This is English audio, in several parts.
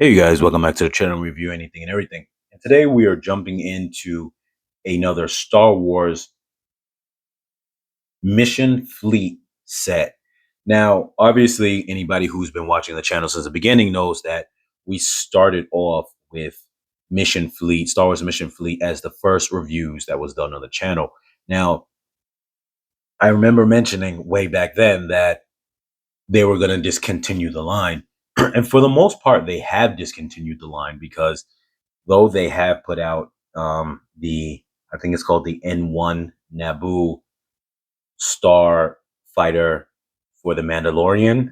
Hey guys, welcome back to the channel Review Anything and Everything. And today we are jumping into another Star Wars Mission Fleet set. Now, obviously, anybody who's been watching the channel since the beginning knows that we started off with Mission Fleet, Star Wars Mission Fleet, as the first reviews that was done on the channel. Now, I remember mentioning way back then that they were going to discontinue the line. And for the most part, they have discontinued the line because though they have put out I think it's called the N1 Naboo Star Fighter for the Mandalorian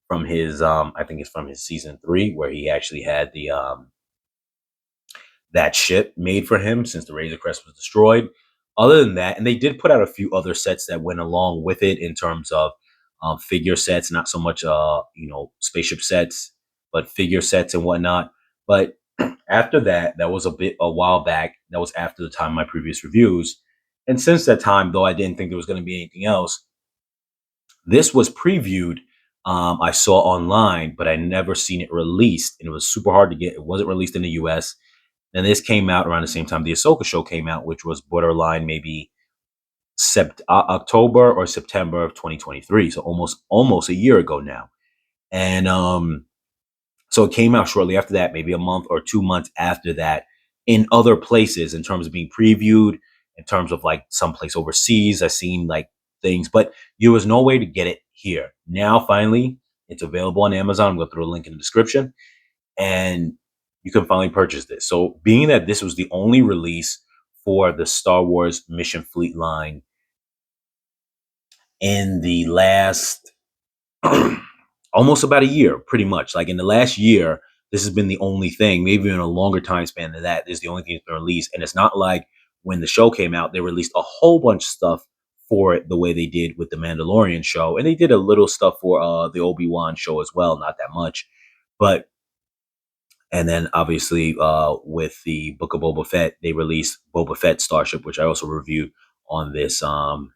from his I think it's from his season 3 where he actually had the that ship made for him since the Razor Crest was destroyed. Other than that, and they did put out a few other sets that went along with it in terms of figure sets, not so much spaceship sets, but figure sets and whatnot. But after that, that was a while back. That was after the time of my previous reviews. And since that time, though I didn't think there was going to be anything else, this was previewed. I saw online, but I never seen it released, and it was super hard to get. It wasn't released in the U.S. And this came out around the same time the Ahsoka show came out, which was borderline maybe October or September of 2023. So almost a year ago now. And so it came out shortly after that, maybe a month or 2 months after that, in other places in terms of being previewed, in terms of like someplace overseas. I seen like things, but there was no way to get it here. Now finally, it's available on Amazon. I'm going to throw a link in the description, and you can finally purchase this. So being that this was the only release for the Star Wars Mission Fleet line in the last almost about a year, pretty much. Like in the last year, this has been the only thing, maybe in a longer time span than that, this is the only thing that's been released. And it's not like when the show came out, they released a whole bunch of stuff for it the way they did with the Mandalorian show. And they did a little stuff for the Obi-Wan show as well, not that much. But and then obviously with the Book of Boba Fett, they released Boba Fett Starship, which I also reviewed on this on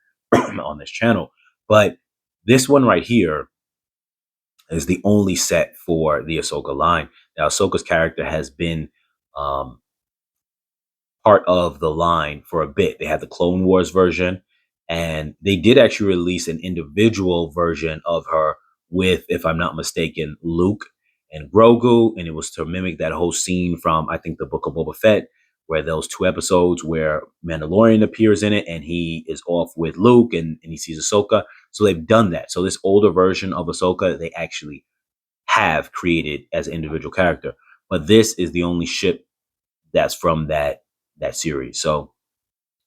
this channel. But this one right here is the only set for the Ahsoka line. Now, Ahsoka's character has been um, part of the line for a bit. They had the Clone Wars version, and they did actually release an individual version of her with, if I'm not mistaken, Luke and Grogu, and it was to mimic that whole scene from I think the Book of Boba Fett, where those 2 episodes where Mandalorian appears in it, and he is off with Luke, and he sees Ahsoka. So they've done that. So this older version of Ahsoka, they actually have created as an individual character, but this is the only ship that's from that series. So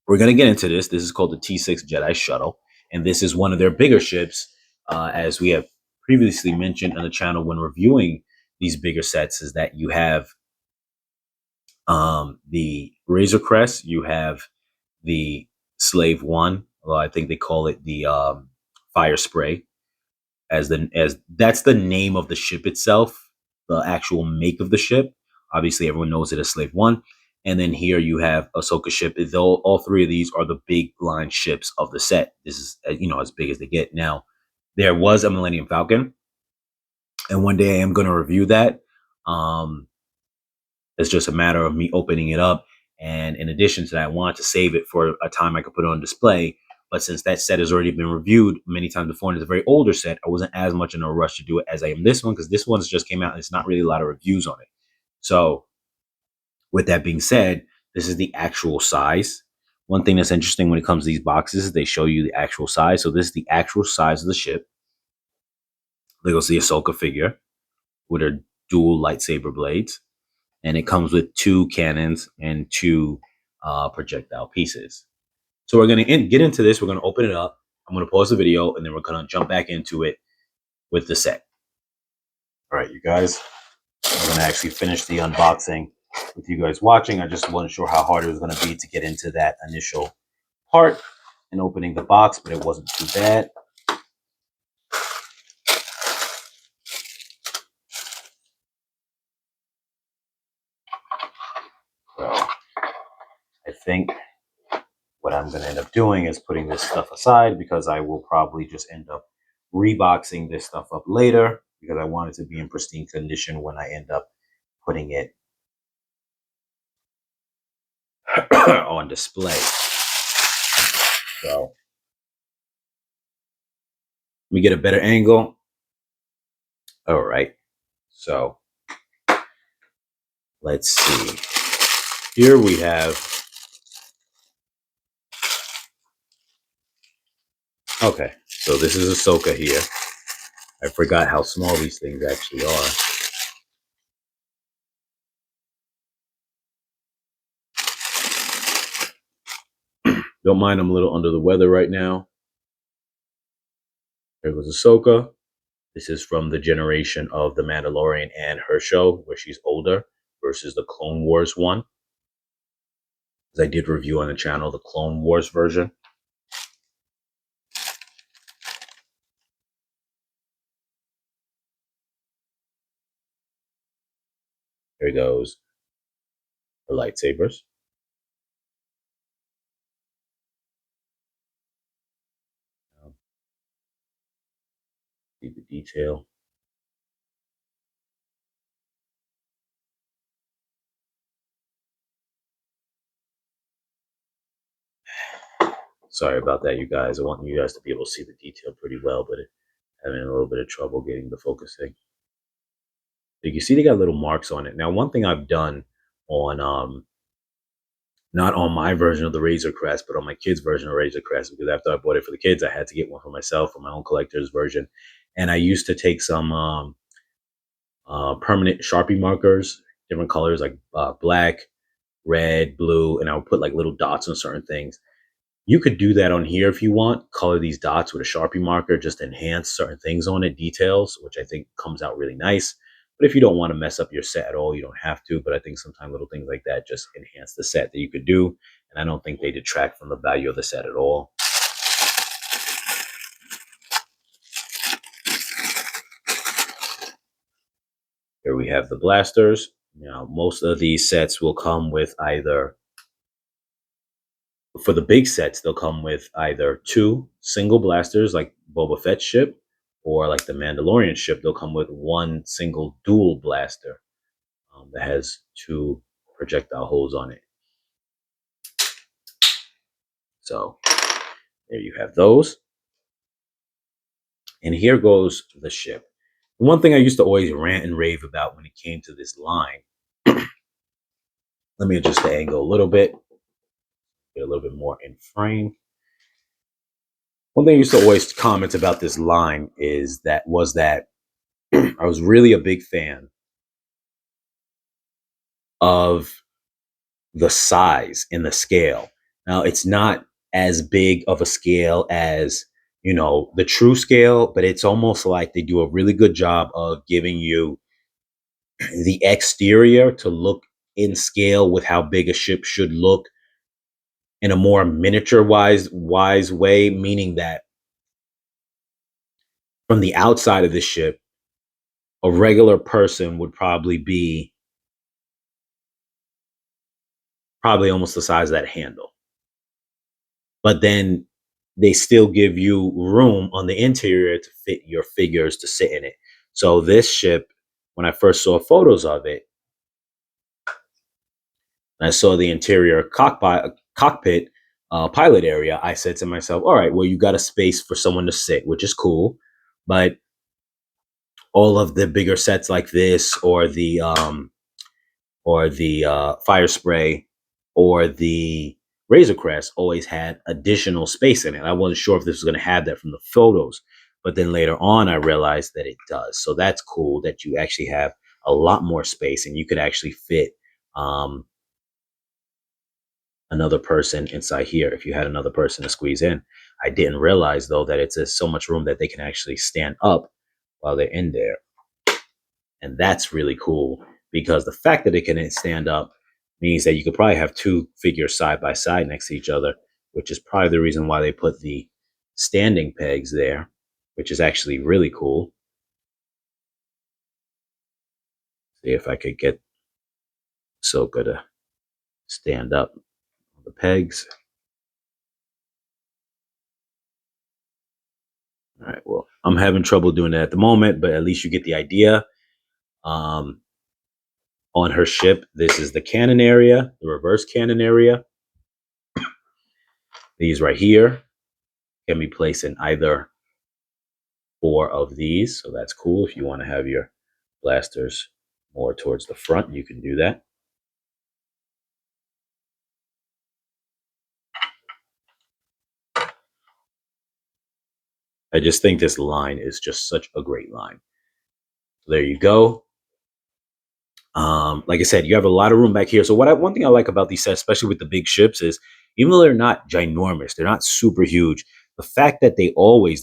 we're going to get into this. This is called the T-6 Jedi Shuttle, and this is one of their bigger ships, as we have previously mentioned on the channel when reviewing these bigger sets. Is that you have the Razor Crest, you have the Slave One. Well, I think they call it the Fire Spray, as that's the name of the ship itself, the actual make of the ship. Obviously, everyone knows it as Slave One. And then here you have Ahsoka ship. All 3 of these are the big line ships of the set. This is as big as they get. Now, there was a Millennium Falcon, and one day I am going to review that. Um, it's just a matter of me opening it up. And in addition to that, I wanted to save it for a time I could put it on display. But since that set has already been reviewed many times before and it's a very older set, I wasn't as much in a rush to do it as I am this one, because this one's just came out and it's not really a lot of reviews on it. So with that being said, this is the actual size. One thing that's interesting when it comes to these boxes is they show you the actual size. So this is the actual size of the ship. There goes the Ahsoka figure with her dual lightsaber blades. And it comes with 2 cannons and 2 projectile pieces. So we're going to get into this. We're going to open it up. I'm going to pause the video, and then we're going to jump back into it with the set. All right, you guys. I'm going to actually finish the unboxing with you guys watching. I just wasn't sure how hard it was going to be to get into that initial part and opening the box, but it wasn't too bad. So I think what I'm going to end up doing is putting this stuff aside, because I will probably just end up reboxing this stuff up later, because I want it to be in pristine condition when I end up putting it on display. So let me get a better angle. All right. So let's see. Here we have. Okay. So this is Ahsoka here. I forgot how small these things actually are. Don't mind, I'm a little under the weather right now. There goes Ahsoka. This is from the generation of The Mandalorian and her show, where she's older, versus the Clone Wars one. As I did review on the channel, the Clone Wars version. Here goes her lightsabers. See the detail. Sorry about that, you guys. I want you guys to be able to see the detail pretty well, but having a little bit of trouble getting the focusing. You can see they got little marks on it. Now, one thing I've done on not on my version of the Razor Crest, but on my kids' version of Razor Crest, because after I bought it for the kids, I had to get one for myself for my own collector's version. And I used to take some permanent Sharpie markers, different colors like black, red, blue, and I would put like little dots on certain things. You could do that on here if you want. Color these dots with a Sharpie marker, just enhance certain things on it, details, which I think comes out really nice. But if you don't want to mess up your set at all, you don't have to. But I think sometimes little things like that just enhance the set that you could do. And I don't think they detract from the value of the set at all. Here we have the blasters. Now, most of these sets will come with either, for the big sets, they'll come with either two single blasters like Boba Fett's ship, or like the Mandalorian ship, they'll come with one single dual blaster that has two projectile holes on it. So there you have those. And here goes the ship. One thing I used to always rant and rave about when it came to this line. Let me adjust the angle a little bit, get a little bit more in frame. One thing I used to always comment about this line was that I was really a big fan of the size and the scale. Now, it's not as big of a scale as, the true scale, but it's almost like they do a really good job of giving you the exterior to look in scale with how big a ship should look in a more miniature wise way, meaning that from the outside of the ship, a regular person would probably almost the size of that handle. But then they still give you room on the interior to fit your figures to sit in it. So this ship, when I first saw photos of it, and I saw the interior cockpit pilot area, I said to myself, all right, well, you got a space for someone to sit, which is cool. But all of the bigger sets like this, or the fire spray, or the Razor Crest, always had additional space in it. I wasn't sure if this was going to have that from the photos, but then later on I realized that it does. So that's cool that you actually have a lot more space, and you could actually fit another person inside here if you had another person to squeeze in. I didn't realize though that it's so much room that they can actually stand up while they're in there. And that's really cool, because the fact that it can stand up means that you could probably have two figures side by side next to each other, which is probably the reason why they put the standing pegs there, which is actually really cool. See if I could get Ahsoka to stand up on the pegs. All right, well, I'm having trouble doing that at the moment, but at least you get the idea. on her ship. This is the cannon area, the reverse cannon area. These right here can be placed in either 4 of these. So that's cool. If you want to have your blasters more towards the front, you can do that. I just think this line is just such a great line. So there you go. Like I said, you have a lot of room back here. So one thing I like about these sets, especially with the big ships, is even though they're not ginormous, they're not super huge. The fact that the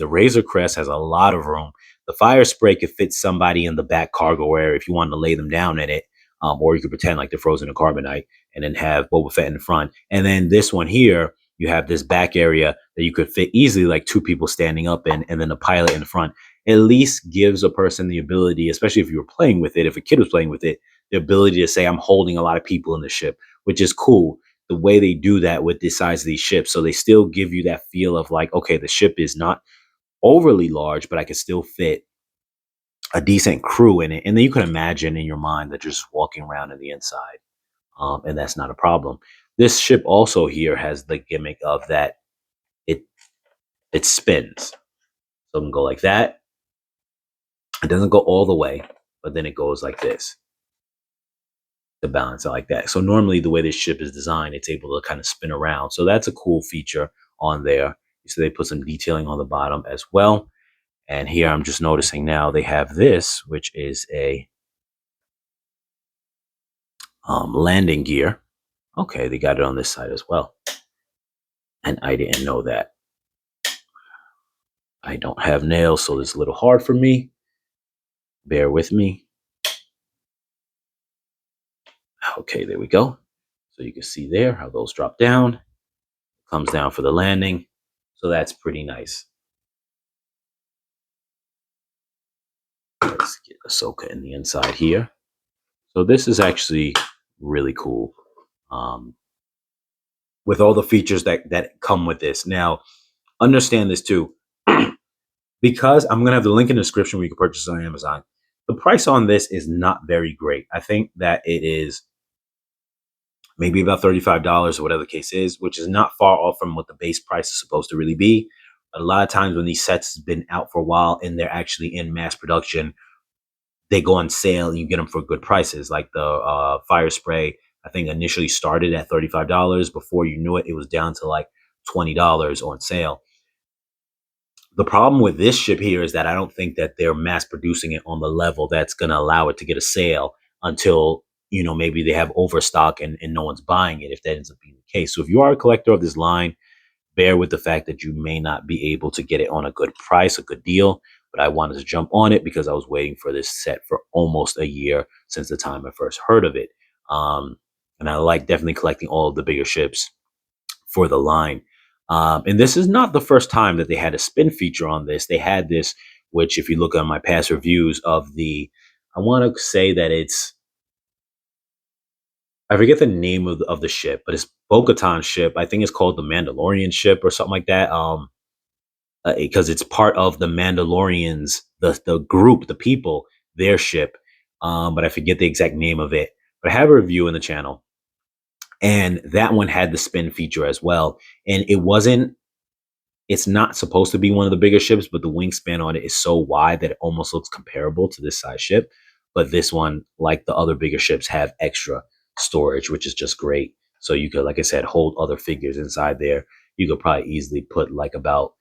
Razor Crest has a lot of room. The Fire Spray could fit somebody in the back cargo area if you wanted to lay them down in it, or you could pretend like they're frozen in carbonite and then have Boba Fett in the front. And then this one here, you have this back area that you could fit easily like 2 people standing up in, and then the pilot in the front. At least gives a person the ability, especially if you were playing with it, if a kid was playing with it, the ability to say I'm holding a lot of people in the ship, which is cool. The way they do that with the size of these ships, so they still give you that feel of like, okay, the ship is not overly large, but I can still fit a decent crew in it. And then you can imagine in your mind that you're just walking around in the inside, and that's not a problem. This ship also here has the gimmick of that it it spins, so it can go like that. It doesn't go all the way, but then it goes like this to balance it like that. So normally the way this ship is designed, it's able to kind of spin around. So that's a cool feature on there. So they put some detailing on the bottom as well. And here I'm just noticing now they have this, which is a landing gear. Okay, they got it on this side as well. And I didn't know that. I don't have nails, so it's a little hard for me. Bear with me. Okay, there we go. So you can see there how those drop down. Comes down for the landing. So that's pretty nice. Let's get Ahsoka in the inside here. So this is actually really cool. With all the features that come with this. Now, understand this too. Because I'm going to have the link in the description where you can purchase it on Amazon. The price on this is not very great. I think that it is maybe about $35 or whatever the case is, which is not far off from what the base price is supposed to really be. But a lot of times when these sets have been out for a while and they're actually in mass production, they go on sale and you get them for good prices. Like the Fire Spray, I think initially started at $35. Before you knew it, it was down to like $20 on sale. The problem with this ship here is that I don't think that they're mass producing it on the level that's going to allow it to get a sale until, maybe they have overstock and no one's buying it, if that ends up being the case. So if you are a collector of this line, bear with the fact that you may not be able to get it on a good price, a good deal. But I wanted to jump on it because I was waiting for this set for almost a year since the time I first heard of it. And I like definitely collecting all of the bigger ships for the line. And this is not the first time that they had a spin feature on this. They had this, which if you look at my past reviews of I want to say that I forget the name of the ship, but it's Bo-Katan's ship. I think it's called the Mandalorian ship or something like that. Because it's part of the Mandalorians, the group, the people, their ship. But I forget the exact name of it. But I have a review in the channel, and that one had the spin feature as well. And it's not supposed to be one of the bigger ships, but the wingspan on it is so wide that it almost looks comparable to this size ship. But this one, like the other bigger ships, have extra storage, which is just great. So you could, like I said, hold other figures inside there. You could probably easily put like about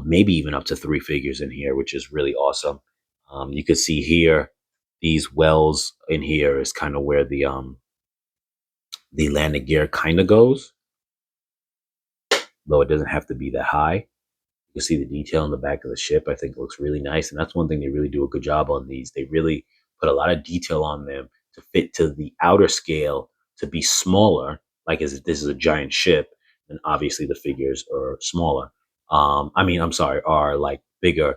maybe even up to 3 figures in here, which is really awesome. You could see here, these wells in here is kind of where the landing gear kind of goes, though it doesn't have to be that high. You can see the detail in the back of the ship. I think it looks really nice. And that's one thing they really do a good job on these. They really put a lot of detail on them to fit to the outer scale, to be smaller, like as if this is a giant ship. And obviously the figures are smaller. I'm sorry, are like bigger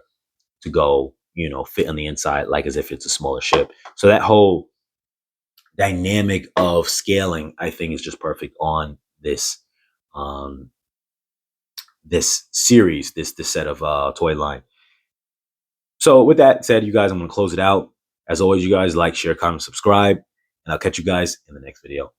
to go, fit on the inside, like as if it's a smaller ship. So that whole dynamic of scaling, I think, is just perfect on this this series, this set of toy line. So with that said, you guys, I'm going to close it out. As always, you guys like, share, comment, subscribe, and I'll catch you guys in the next video.